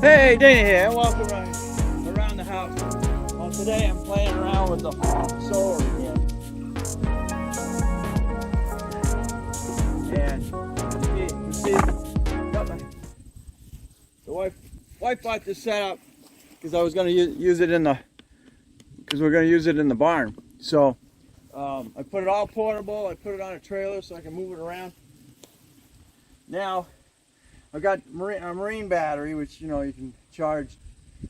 Hey, Dana here. Welcome around the house. Well, today I'm playing around with the solar again. And you see, the wife bought this setup because I was going to use it in the, because we're going to use it in the barn. So I put it all portable. I put it on a trailer so I can move it around. Now I've got a marine battery, which you can charge.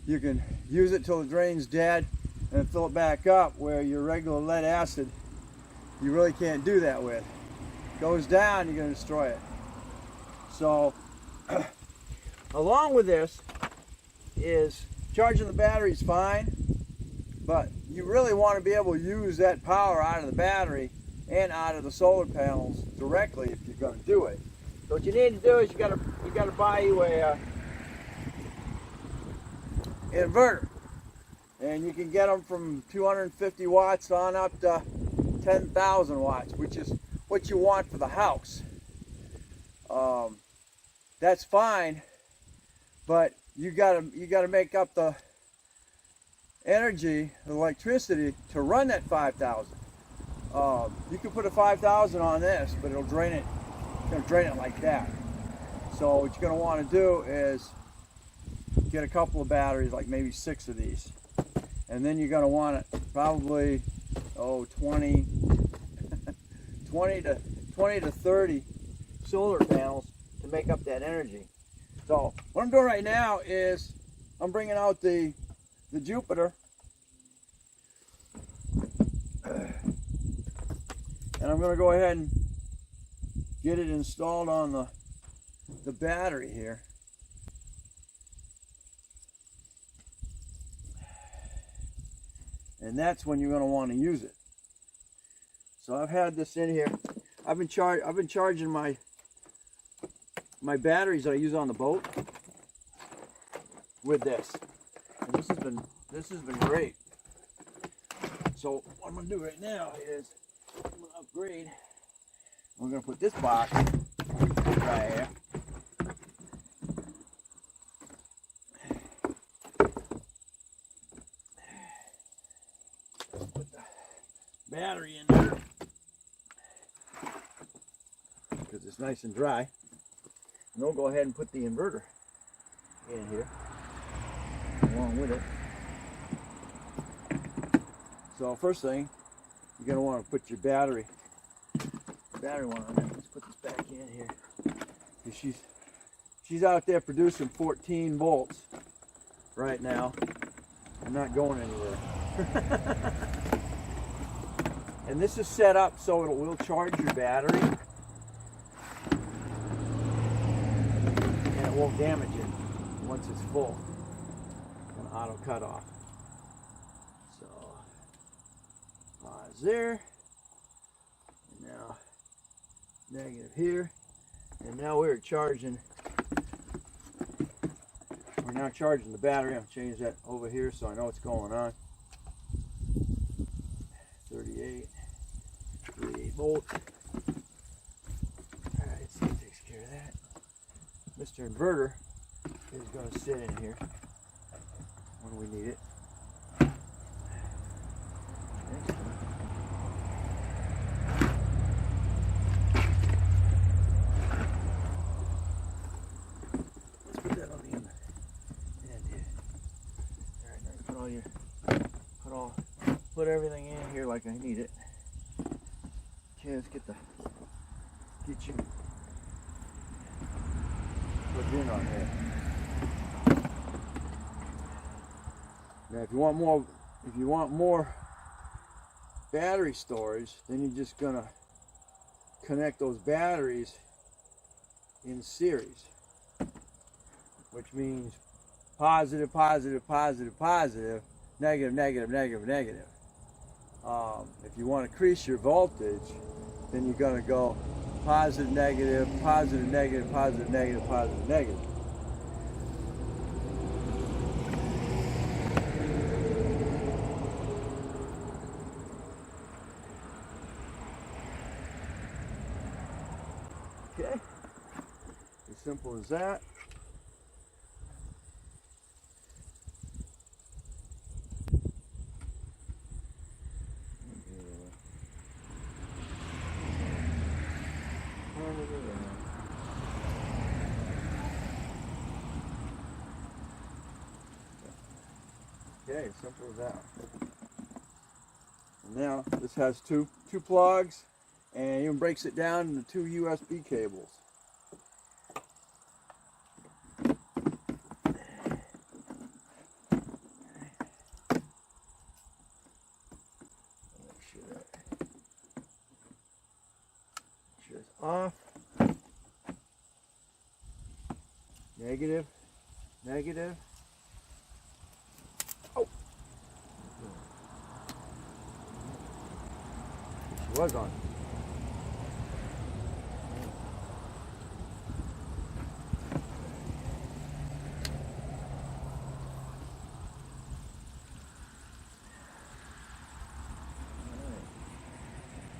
You can use it till the drain's dead and fill it back up, where your regular lead acid you really can't do that with. It goes down, you're going to destroy it. So along with this is charging the batteries fine, but you really want to be able to use that power out of the battery and out of the solar panels directly if you're going to do it. So what you need to do is you got to buy you a inverter, and you can get them from 250 watts on up to 10,000 watts, which is what you want for the house. That's fine, but you gotta make up the energy, the electricity to run that 5,000. You can put a 5,000 on this, but it'll drain it. It's going to drain it like that. So what you're going to want to do is get a couple of batteries, like maybe 6 of these, and then you're going to want probably 20 to 30 solar panels to make up that energy. So what I'm doing right now is I'm bringing out the Jupiter, and I'm going to go ahead and get it installed on the battery here. And that's when you're going to want to use it. So I've had this in here. I've been charging my batteries that I use on the boat with this. And this has been great. So what I'm going to do right now is I'm going to upgrade. We're going to put this box right here. Put the battery in there because it's nice and dry. And then we'll go ahead and put the inverter in here along with it. So first thing, you're going to want to put your battery one on there. Let's put this back in here. She's out there producing 14 volts right now. I'm not going anywhere. And this is set up so it will charge your battery and it won't damage it once it's full. An auto cut off. So pause there. And now negative here, and now we're now charging the battery. I'll change that over here so I know what's going on. 38 volts. Alright, so that takes care of that. Mr. Inverter is going to sit in here when we need it. Put everything in here like I need it. Okay, let's get you plugged in on here. Now, if you want more battery storage, then you're just gonna connect those batteries in series, which means positive, positive, positive, positive, negative, negative, negative, negative. If you want to increase your voltage, then you're going to go positive, negative, positive, negative, positive, negative, positive, negative. Okay, as simple as that. Okay, simple as that. And now this has two plugs, and even breaks it down into 2 USB cables. Make sure it's off. Negative, negative. Oh, she was on.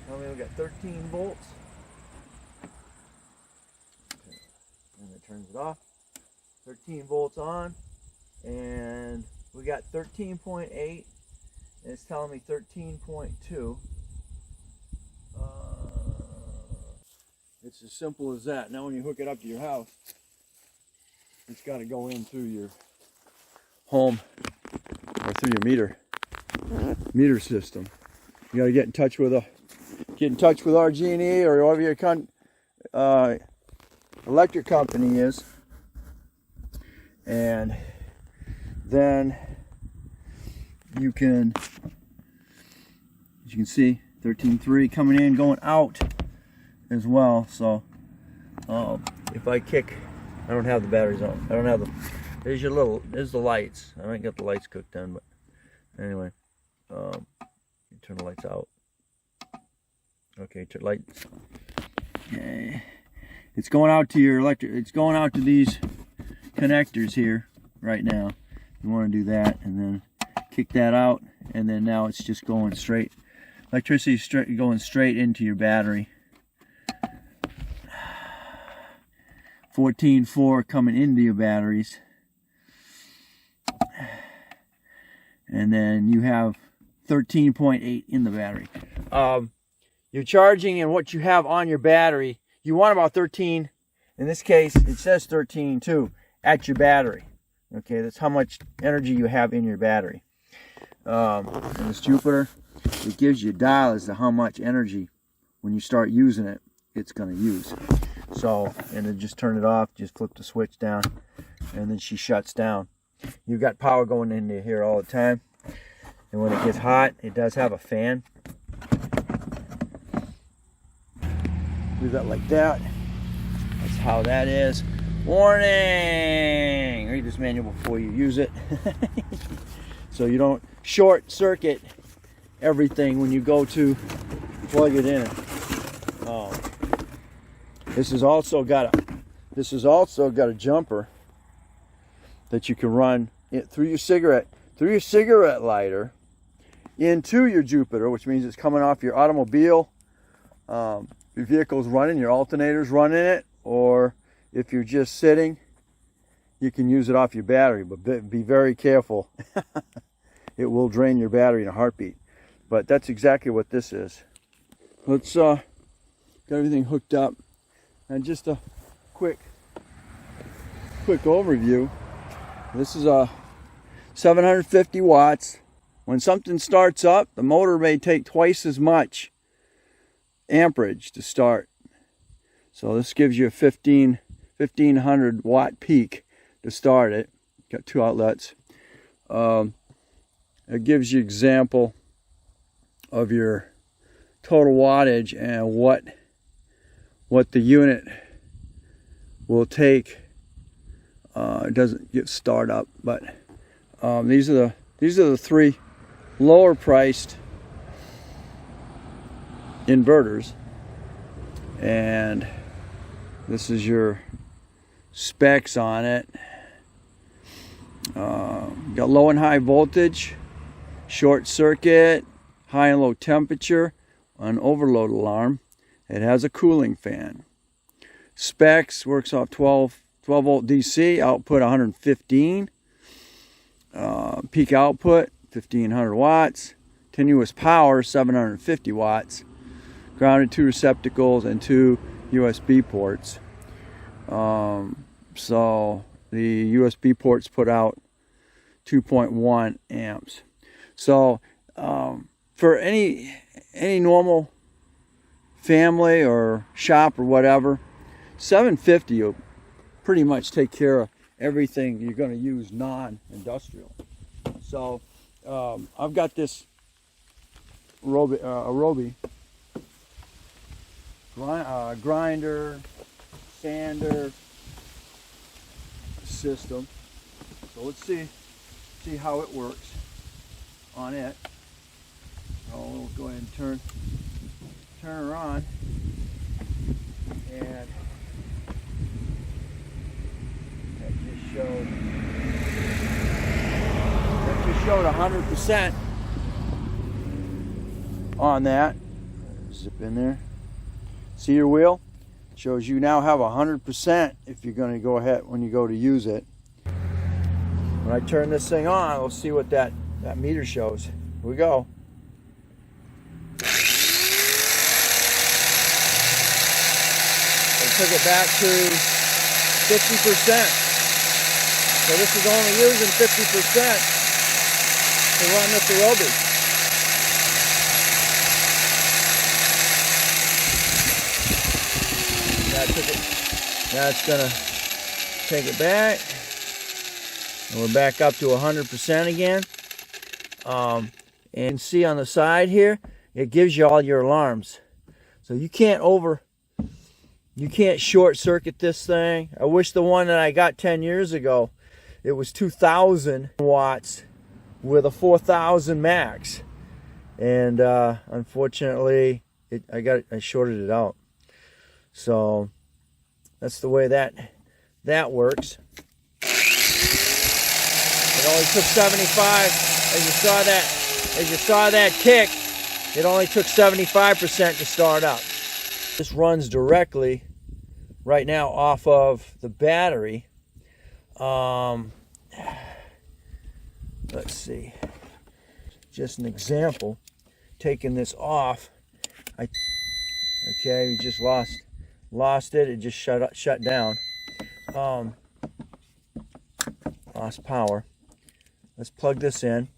Now we've got 13 volts. And it turns it off. 13 volts on, and we got 13.8, and it's telling me 13.2. It's as simple as that. Now when you hook it up to your house, it's got to go in through your home or through your meter system. You got to get in touch with RG&E or whoever your electric company is. And then you can, as you can see, 13.3 coming in, going out as well. So if I kick, I don't have the batteries on. I don't have the, there's the lights. I don't get the lights cooked on, but anyway, you turn the lights out. Okay, turn lights. Okay. It's going out to your electric, it's going out to these connectors here right now. You want to do that and then kick that out, and then now it's just going straight, electricity going straight into your battery. 14.4 coming into your batteries, and then you have 13.8 in the battery. You're charging, and what you have on your battery, you want about 13. In this case, it says 13 too at your battery. Okay, that's how much energy you have in your battery. And this Jupiter, it gives you a dial as to how much energy, when you start using it, it's going to use. So, and then just turn it off, just flip the switch down, and then she shuts down. You've got power going into here all the time. And when it gets hot, it does have a fan. Do that like that. That's how that is. Warning! Read this manual before you use it. So you don't short circuit everything when you go to plug it in. This has also got a jumper that you can run it through your cigarette lighter into your Jupiter, which means it's coming off your automobile. Your vehicle's running, your alternator's running it, or if you're just sitting, you can use it off your battery, but be very careful. It will drain your battery in a heartbeat. But that's exactly what this is. Let's get everything hooked up, and just a quick overview. This is a 750 watts. When something starts up, the motor may take twice as much amperage to start. So this gives you a 1500 watt peak to start it. Got 2 outlets. It gives you example of your total wattage and what the unit will take. It doesn't get start up, but these are the 3 lower priced inverters, and this is your specs on it. Got low and high voltage, short circuit, high and low temperature, an overload alarm. It has a cooling fan. Specs works off 12 volt DC, output 115, peak output 1500 watts, continuous power 750 watts, grounded 2 receptacles and 2 USB ports. So the USB ports put out 2.1 amps. So for any normal family or shop or whatever, 750 will pretty much take care of everything you're going to use non-industrial. So I've got this Arobi grinder, sander system. So let's see how it works on it. We'll go ahead and turn her on, and that just showed 100% on that. Zip in there. See your wheel? It shows you now have 100% if you're going to go ahead when you go to use it. When I turn this thing on, we'll see what that meter shows. Here we go. Took it back to 50%. So this is only using 50% to run this Arobi. That's gonna take it back, and we're back up to 100% again. And see on the side here, it gives you all your alarms. So you can't short circuit this thing. I wish the one that I got 10 years ago, it was 2,000 watts with a 4,000 max. And unfortunately, I shorted it out. So that's the way that works. It only took 75. As you saw that kick, it only took 75% to start up. This runs directly right now off of the battery. Let's see. Just an example. Taking this off. Okay, we just lost it. It just shut down. Lost power. Let's plug this in.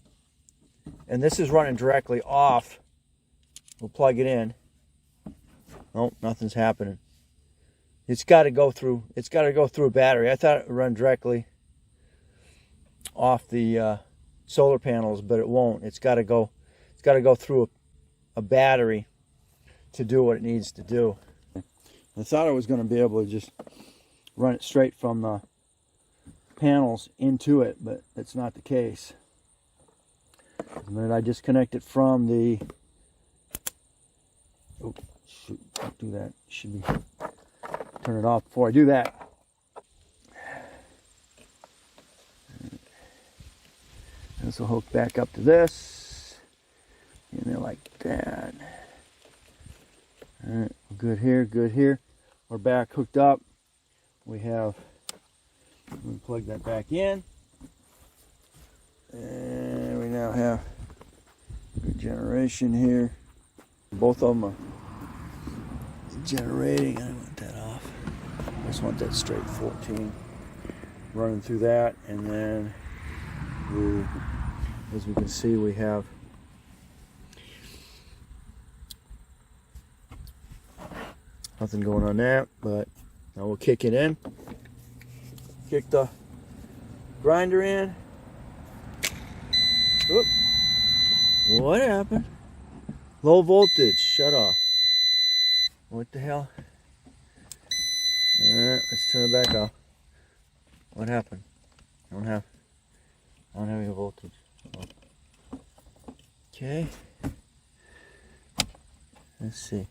And this is running directly off. We'll plug it in. Oh, nothing's happening. It's got to go through a battery. I thought it would run directly off the solar panels, but it won't. It's got to go through a battery to do what it needs to do. I thought I was going to be able to just run it straight from the panels into it, but that's not the case. The minute I disconnect it from the... Oh, shoot, don't do that. Should be... Turn it off before I do that. This will hook back up to this. And then like that. Alright, good here, good here. We're back hooked up. We plug that back in. And we now have good generation here. Both of them are generating. I want that off. I just want that straight 14 running through that, and then as we can see, we have nothing going on that, but now we'll kick it in. Kick the grinder in. Oop. What happened? Low voltage, shut off. What the hell? Alright, let's turn it back off. What happened? I don't have any voltage. Okay. Let's see.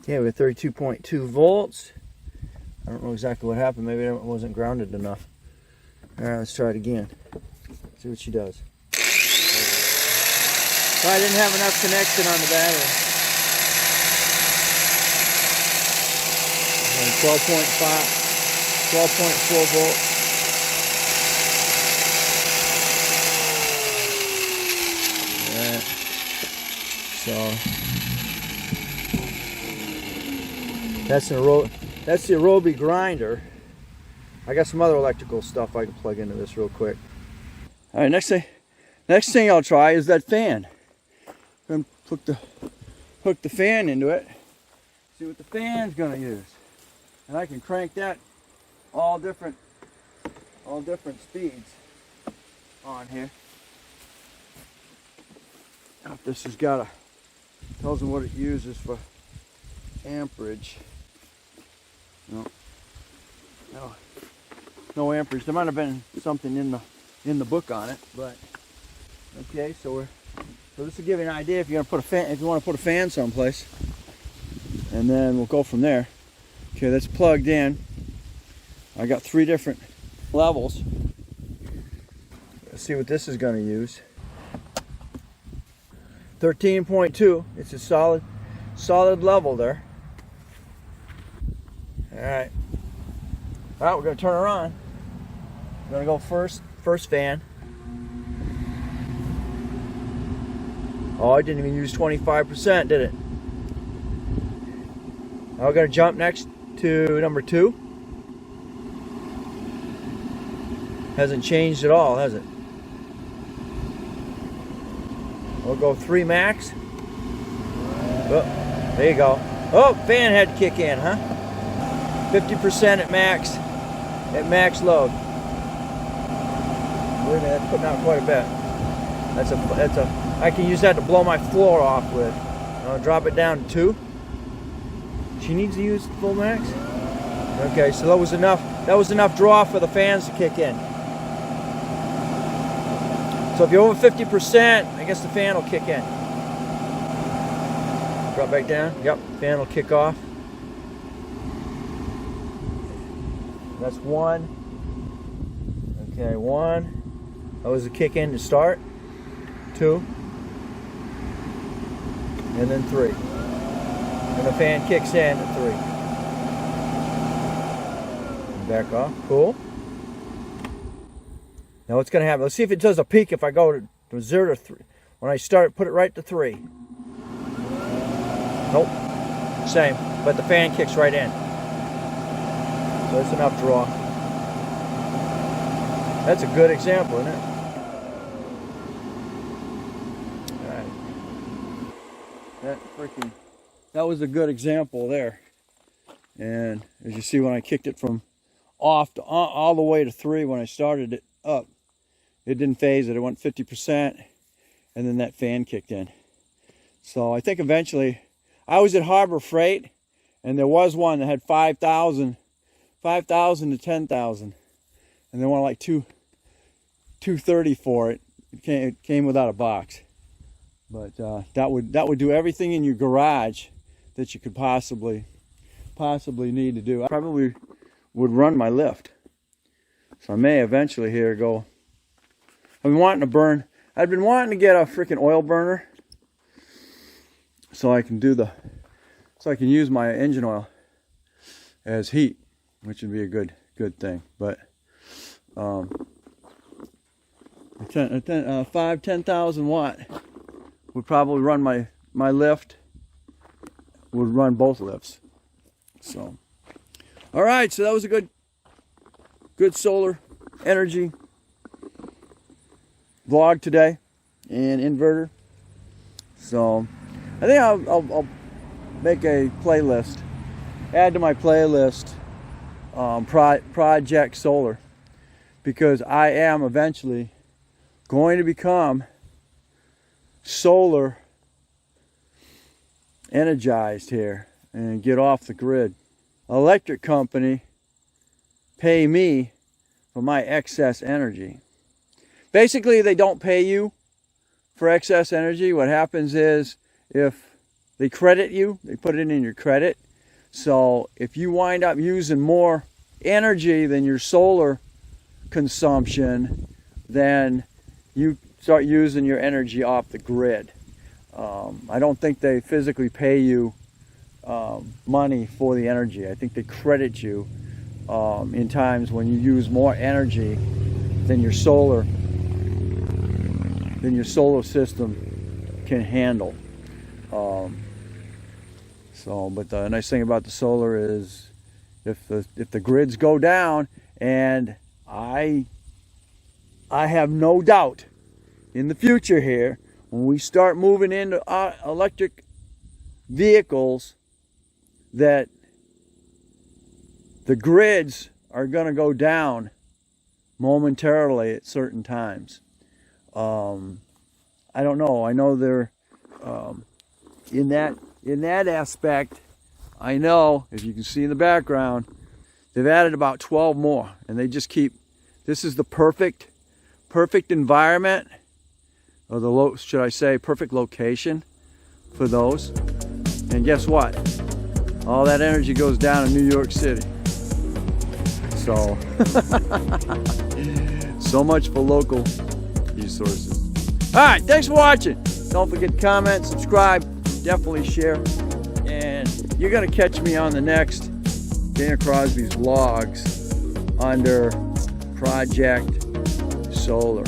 Okay, we have 32.2 volts. I don't know exactly what happened. Maybe it wasn't grounded enough. Alright, let's try it again. See what she does. So I didn't have enough connection on the battery. 12.4 volts. Alright. So that's the Arobi grinder. I got some other electrical stuff I can plug into this real quick. All right, next thing I'll try is that fan. I'm gonna hook the fan into it. See what the fan's gonna use, and I can crank that all different speeds on here. Now, if this has got a tells them what it uses for amperage. No amperage. There might have been something in the book on it, but okay. So this will give you an idea if you're gonna put a fan, if you want to put a fan someplace, and then we'll go from there. Okay, that's plugged in. I got 3 different levels. Let's see what this is going to use. 13.2. It's a solid level there. All right. All right, we're going to turn her on. We're going to go first fan. Oh, I didn't even use 25%, did it? Now we're going to jump next to number 2. Hasn't changed at all, has it? We'll go 3 max. Oh, there you go. Oh, fan had to kick in, huh? 50% at max load. Wait a minute, that's putting out quite a bit. That's a. I can use that to blow my floor off with. I'll drop it down to 2. She needs to use full max. Okay, so that was enough. That was enough draw for the fans to kick in. So if you're over 50%, I guess the fan will kick in. Drop back down. Yep, fan will kick off. That's 1. Okay, 1. That was a kick in to start. 2. And then 3. And the fan kicks in at 3. And back off. Cool. Now what's going to happen? Let's see if it does a peak if I go to 0 to 3. When I start, put it right to 3. Nope. Same. But the fan kicks right in. So that's enough draw. That's a good example, isn't it? Alright. That was a good example there. And as you see, when I kicked it from off to all the way to 3 when I started it up, it didn't phase it. It went 50%, and then that fan kicked in. So I think eventually, I was at Harbor Freight, and there was one that had 5,000 to 10,000, and they wanted like $230 for it. It came without a box, but that would do everything in your garage that you could possibly need to do. I probably would run my lift, so I may eventually here go. I've been wanting to get a freaking oil burner so I can use my engine oil as heat, which would be a good thing. But 10,000 watt would probably run my lift, would run both lifts. So all right, so that was a good solar energy vlog today and inverter. So I think I'll make a playlist, add to my playlist Project Solar, because I am eventually going to become solar energized here and get off the grid. Electric company pay me for my excess energy. Basically, they don't pay you for excess energy. What happens is, if they credit you, they put it in your credit. So if you wind up using more energy than your solar consumption, then you start using your energy off the grid. I don't think they physically pay you money for the energy. I think they credit you in times when you use more energy than your solar system can handle. But the nice thing about the solar is, if the grids go down And I have no doubt in the future here, when we start moving into electric vehicles, that the grids are going to go down momentarily at certain times. I don't know. I know they're in that aspect. I know, if you can see in the background, they've added about 12 more, and they just keep. This is the perfect environment, or should I say, perfect location for those. And guess what? All that energy goes down in New York City. So, so much for local resources. All right, thanks for watching. Don't forget to comment, subscribe, definitely share. And you're gonna catch me on the next Dana Crosby's vlogs under Project Solar.